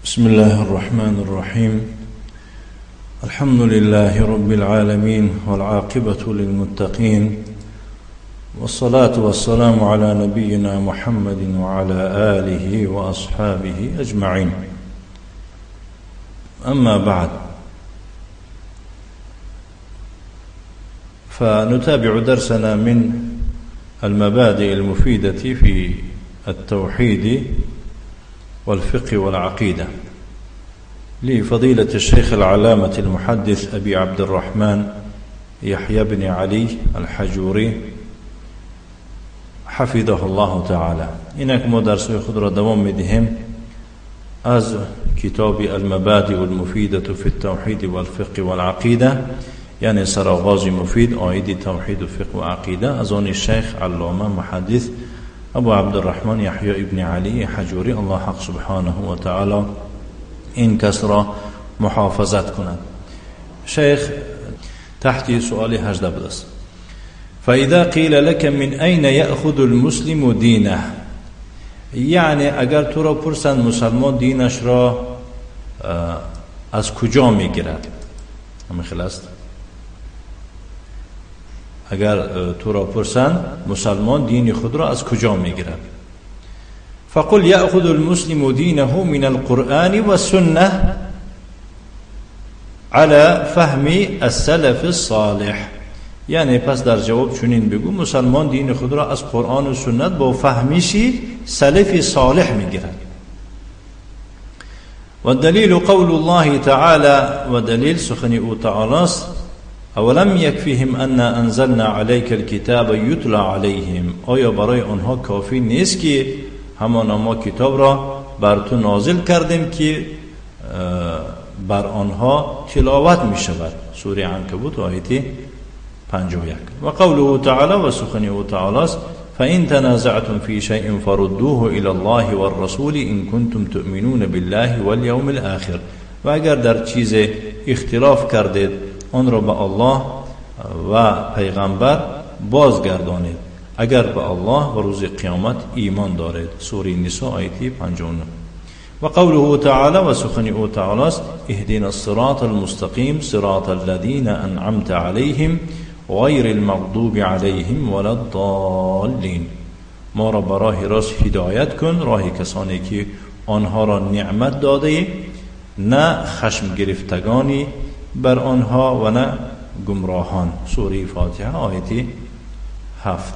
بسم الله الرحمن الرحيم. الحمد لله رب العالمين والعاقبة للمتقين، والصلاة والسلام على نبينا محمد وعلى آله وأصحابه أجمعين. أما بعد، فنتابع درسنا من المبادئ المفيدة في التوحيد والفقه والعقيدة لفضيلة الشيخ العلامة المحدث أبي عبد الرحمن يحيى بن علي الحجوري حفظه الله تعالى. اینک ما درسوی خود را دوام میدهیم از کتاب المبادئ المفيدة في التوحيد والفقه والعقيدة، یعنی سرآغاز مفید آیید توحید و فقه و عقیده از آن شیخ علامه محدث ابو عبد الرحمن یحیی ابن علی حجوری، الله حق سبحانه و تعالی این کس را محافظت کند. شیخ تحت سؤال 18 بود است: فاذا قیل لك من این یأخذ المسلم دینه، یعنی اگر تو را پرسند مسلمان دینش را از کجا میگیرد؟ همین خلاص. اگر تو را پرسند مسلمان دین خود را از کجا میگیرد؟ فقل یأخذ المسلم دینه من القرآن والسنة على فهم السلف الصالح، یعنی پس در جواب چنین بگو مسلمان دین خود را از قرآن و سنت با فهمیشی سلف صالح میگیرد. و دلیل قول الله تعالی، و دلیل سخن او تعالی است: اولم یکفیهم ان انزلنا علیک الکتاب یتلی علیهم، آیا برای آنها کافی نیست که همان ما کتاب را بر تو نازل کردیم که بر آنها تلاوت می شود؟ سوره عنکبوت آیه 51. و قوله تعالی، و سخن او تعالی است: فإن تنازعتم في شيء فردوه إلى الله والرسول إن كنتم تؤمنون بالله واليوم الآخر، و اگر در چیز اختلاف کردید آن را به الله و پیغمبر بازگردانید اگر به الله و روز قیامت ایمان دارید. سوره نساء آیه 59. و قوله تعالی، و سخن او تعالی است: اهدنا الصراط المستقیم صراط الذين انعمت عليهم غیر المغضوب عليهم ولا الضالین، ما را به راه راست هدایت کن، راه کسانی که آنها را نعمت داده، نه خشم گرفتگانی بر آنها و نه گمراهان. سوره فاتحه آیه 7.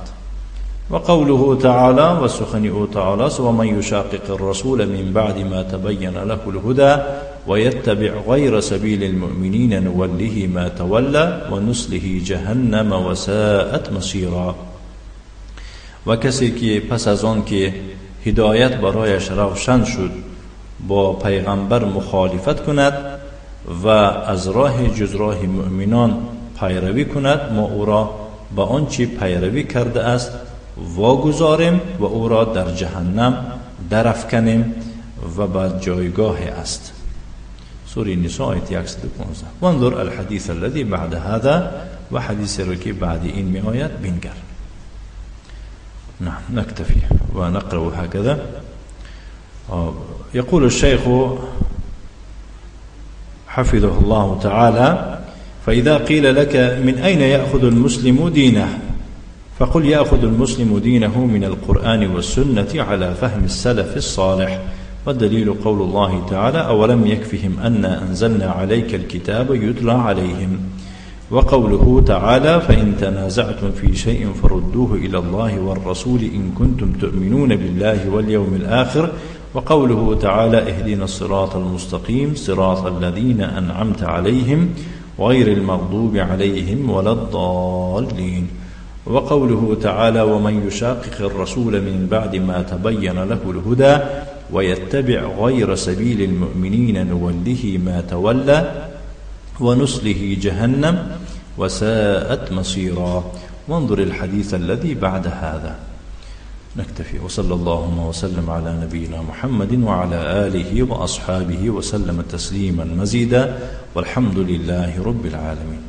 و قوله تعالی، و سخن او تعالی است: و من یشاقق الرسول من بعد ما تبین له الهدى و یتبع غیر سبیل المؤمنین نوله ما تولى و نصله جهنم و ساءت مصیرا. و کسی که پس از آن که هدایت برایش روشن شد با پیغمبر مخالفت کند و از راه جز راه مؤمنان پیروی کند، ما او را با آنچه پیروی کرده است واگذاریم و او را در جهنم درافکنیم و بعد جایگاه است. سوره نساء آیه 115. وانظر الحديث الذي بعد هذا، و حدیث رو که بعد این می آید بنگر. نعم نكتفي ونقرأ هكذا. يقول الشيخ حفظه الله تعالى: فإذا قيل لك من أين يأخذ المسلم دينه فقل يأخذ المسلم دينه من القرآن والسنة على فهم السلف الصالح. والدليل قول الله تعالى: أولم يكفهم أن أنزلنا عليك الكتاب يتلى عليهم. وقوله تعالى: فإن تنازعتم في شيء فردوه إلى الله والرسول إن كنتم تؤمنون بالله واليوم الآخر. وقوله تعالى: اهدنا الصراط المستقيم صراط الذين أنعمت عليهم غير المغضوب عليهم ولا الضالين. وقوله تعالى: ومن يشاقق الرسول من بعد ما تبين له الهدى ويتبع غير سبيل المؤمنين نوله ما تولى ونصله جهنم وساءت مصيرا. وانظر الحديث الذي بعد هذا. نكتفي، وصلى الله وسلم على نبينا محمد وعلى آله وأصحابه وسلم تسليما مزيدا، والحمد لله رب العالمين.